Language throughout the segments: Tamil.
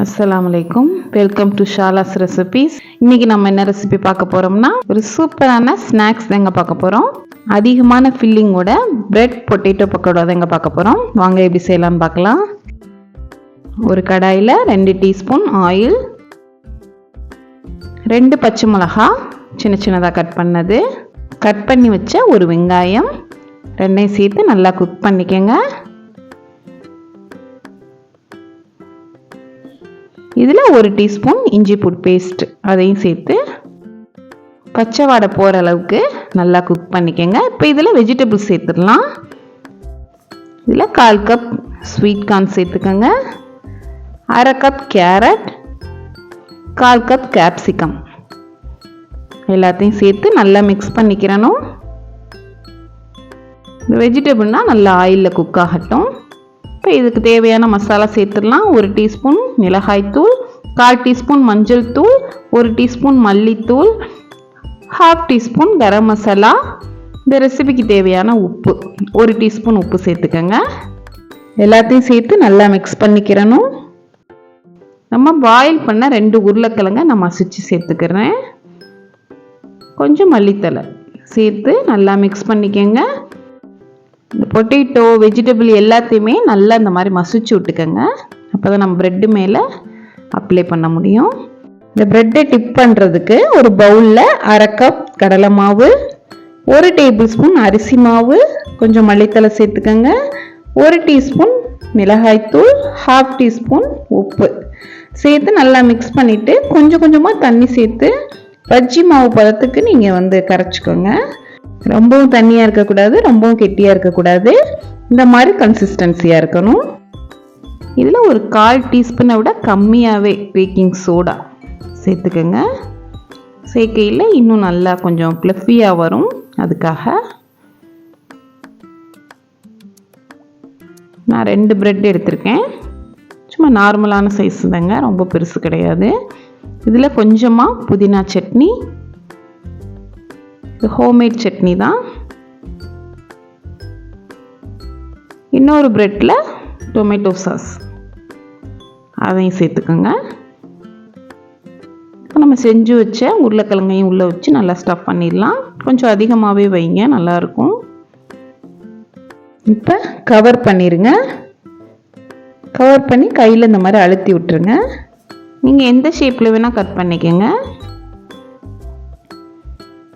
அஸ்ஸலாமுஅலைக்கும். Welcome to Shala's recipes. இன்னைக்கு நம்ம என்ன ரெசிபி பார்க்க போறோம்னா ஒரு சூப்பரான ஸ்நாக்ஸ் தாங்க பார்க்க போறோம். அதிகமான ஃபில்லிங்கோட பிரெட் பொட்டேட்டோ பக்கோடா தாங்க பார்க்க போறோம். வாங்க எப்படி செய்யலாம்னு பார்க்கலாம். ஒரு கடாயில் 2 டீஸ்பூன் ஆயில், 2 பச்சை மிளகாய் சின்ன சின்னதாக கட் பண்ணி வச்ச ஒரு வெங்காயம், ரெண்டையும் சேர்த்து நல்லா குக் பண்ணிக்கங்க. இதில் 1 டீஸ்பூன் இஞ்சி பூண்டு பேஸ்ட் அதையும் சேர்த்து பச்சை வாடை போகிற அளவுக்கு நல்லா குக் பண்ணிக்கங்க. இப்போ இதில் வெஜிடபிள்ஸ் சேர்த்துடலாம். இதில் 1/4 கப் ஸ்வீட் கார்ன் சேர்த்துக்கோங்க, 1/2 கப் கேரட், 1/4 கப் கேப்சிகம் எல்லாத்தையும் சேர்த்து நல்லா மிக்ஸ் பண்ணிக்கிறணும். இந்த வெஜிடபிள்னால் நல்லா ஆயிலில் குக் ஆகட்டும். இப்போ இதுக்கு தேவையான மசாலா சேர்த்துடலாம். 1 டீஸ்பூன் மிளகாய்த்தூள், 1/4 டீஸ்பூன் மஞ்சள் தூள், 1 டீஸ்பூன் மல்லித்தூள், 1/2 டீஸ்பூன் கரம் மசாலா, இந்த ரெசிபிக்கு தேவையான உப்பு 1 டீஸ்பூன் உப்பு சேர்த்துக்கோங்க. எல்லாத்தையும் சேர்த்து நல்லா மிக்ஸ் பண்ணிக்கிறணும். நம்ம பாயில் பண்ண 2 உருளைக்கிழங்க நான் மசிச்சு சேர்த்துக்கிறேன். கொஞ்சம் மல்லித்தலை சேர்த்து நல்லா மிக்ஸ் பண்ணிக்கோங்க. இந்த பொட்டேட்டோ வெஜிடபிள் எல்லாத்தையுமே நல்லா இந்த மாதிரி மசிச்சு விட்டுக்கோங்க. அப்போ தான் நம்ம ப்ரெட்டு மேலே அப்ளை பண்ண முடியும். இந்த ப்ரெட்டை டிப் பண்ணுறதுக்கு ஒரு பவுலில் 1/2 கப் கடலை மாவு, 1 டேபிள் ஸ்பூன் அரிசி மாவு, கொஞ்சம் மல்லித்தலை சேர்த்துக்கோங்க, 1 டீஸ்பூன் மிளகாய்த்தூள், 1/2 டீஸ்பூன் உப்பு சேர்த்து நல்லா மிக்ஸ் பண்ணிவிட்டு கொஞ்சம் கொஞ்சமாக தண்ணி சேர்த்து பஜ்ஜி மாவு பதத்துக்கு நீங்கள் கரைச்சிக்கோங்க. ரொம்பவும் தண்ணியாக இருக்கக்கூடாது, ரொம்பவும் கெட்டியாக இருக்கக்கூடாது, இந்த மாதிரி கன்சிஸ்டன்சியாக இருக்கணும். இதில் ஒரு 1/4 டீஸ்பூனை விட கம்மியாகவே பேக்கிங் சோடா சேர்த்துக்கோங்க. சேர்க்கையில் இன்னும் நல்லா கொஞ்சம் ப்ளஃபியாக வரும். அதுக்காக நான் 2 பிரெட் எடுத்திருக்கேன். சும்மா நார்மலான சைஸ் தாங்க, ரொம்ப பெருசு கிடையாது. இதில் கொஞ்சமாக புதினா சட்னி, இது ஹோம்மேட் சட்னி தான். இன்னொரு பிரெட்டில் டொமேட்டோ சாஸ் அதையும் சேர்த்துக்கோங்க. இப்போ நம்ம செஞ்சு வச்ச உருளைக்கிழங்கையும் உள்ளே வச்சு நல்லா ஸ்டஃப் பண்ணிடலாம். கொஞ்சம் அதிகமாகவே வைங்க, நல்லாயிருக்கும். இப்போ கவர் பண்ணிடுங்க. கவர் பண்ணி கையில் இந்த மாதிரி அழுத்தி விட்டுருங்க. நீங்கள் எந்த ஷேப்பில் வேணால் கட் பண்ணிக்கோங்க.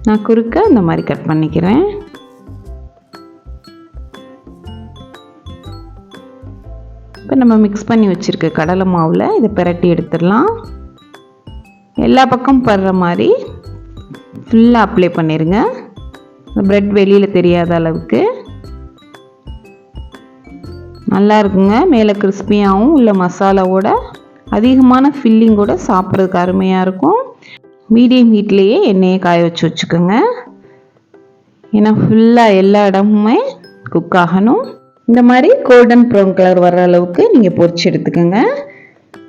நான் குறுக்க இந்த மாதிரி கட் பண்ணிக்கிறேன். இப்போ நம்ம மிக்ஸ் பண்ணி வச்சுருக்க கடலை மாவில் இதை பிரட்டி எடுத்துடலாம். எல்லா பக்கமும் படுற மாதிரி ஃபுல்லாக அப்ளை பண்ணிடுங்க. ப்ரெட் வெளியில் தெரியாத அளவுக்கு நல்லா இருக்குங்க. மேலே கிறிஸ்பியாகவும் உள்ள மசாலாவோட அதிகமான ஃபில்லிங்கோட சாப்பிட்றதுக்கு அருமையாக இருக்கும். மீடியம் ஹீட்லேயே எண்ணெயை காய வச்சுக்கோங்க. ஏன்னா ஃபுல்லாக எல்லா இடமுமே குக் ஆகணும். இந்த மாதிரி கோல்டன் ப்ரௌன் கலர் வர்ற அளவுக்கு நீங்கள் பொரிச்சு எடுத்துக்கோங்க.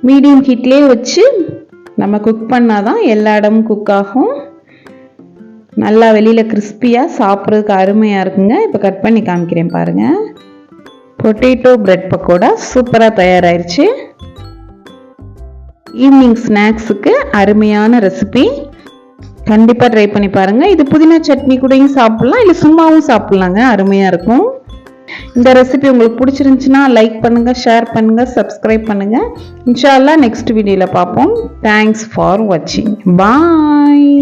மீடியம் ஹீட்லேயே வச்சு நம்ம குக் பண்ணால் தான் எல்லா இடமும் குக் ஆகும். நல்லா வெளியில் கிறிஸ்பியாக சாப்பிட்றதுக்கு அருமையாக இருக்குங்க. இப்போ கட் பண்ணி காமிக்கிறேன் பாருங்கள். பொட்டேட்டோ பிரெட் பக்கோடா சூப்பராக தயாராகிடுச்சு. ஈவினிங் ஸ்நாக்ஸுக்கு அருமையான ரெசிபி, கண்டிப்பாக ட்ரை பண்ணி பாருங்கள். இது புதினா சட்னி கூடயும் சாப்பிட்லாம், இல்லை சும்மாவும் சாப்பிட்லாங்க, அருமையாக இருக்கும். இந்த ரெசிபி உங்களுக்கு பிடிச்சிருந்துச்சுன்னா லைக் பண்ணுங்கள், ஷேர் பண்ணுங்கள், சப்ஸ்கிரைப் பண்ணுங்கள். இன்ஷா அல்லாஹ் நெக்ஸ்ட் வீடியோவில் பார்ப்போம். தேங்க்ஸ் ஃபார் வாட்சிங். பாய்.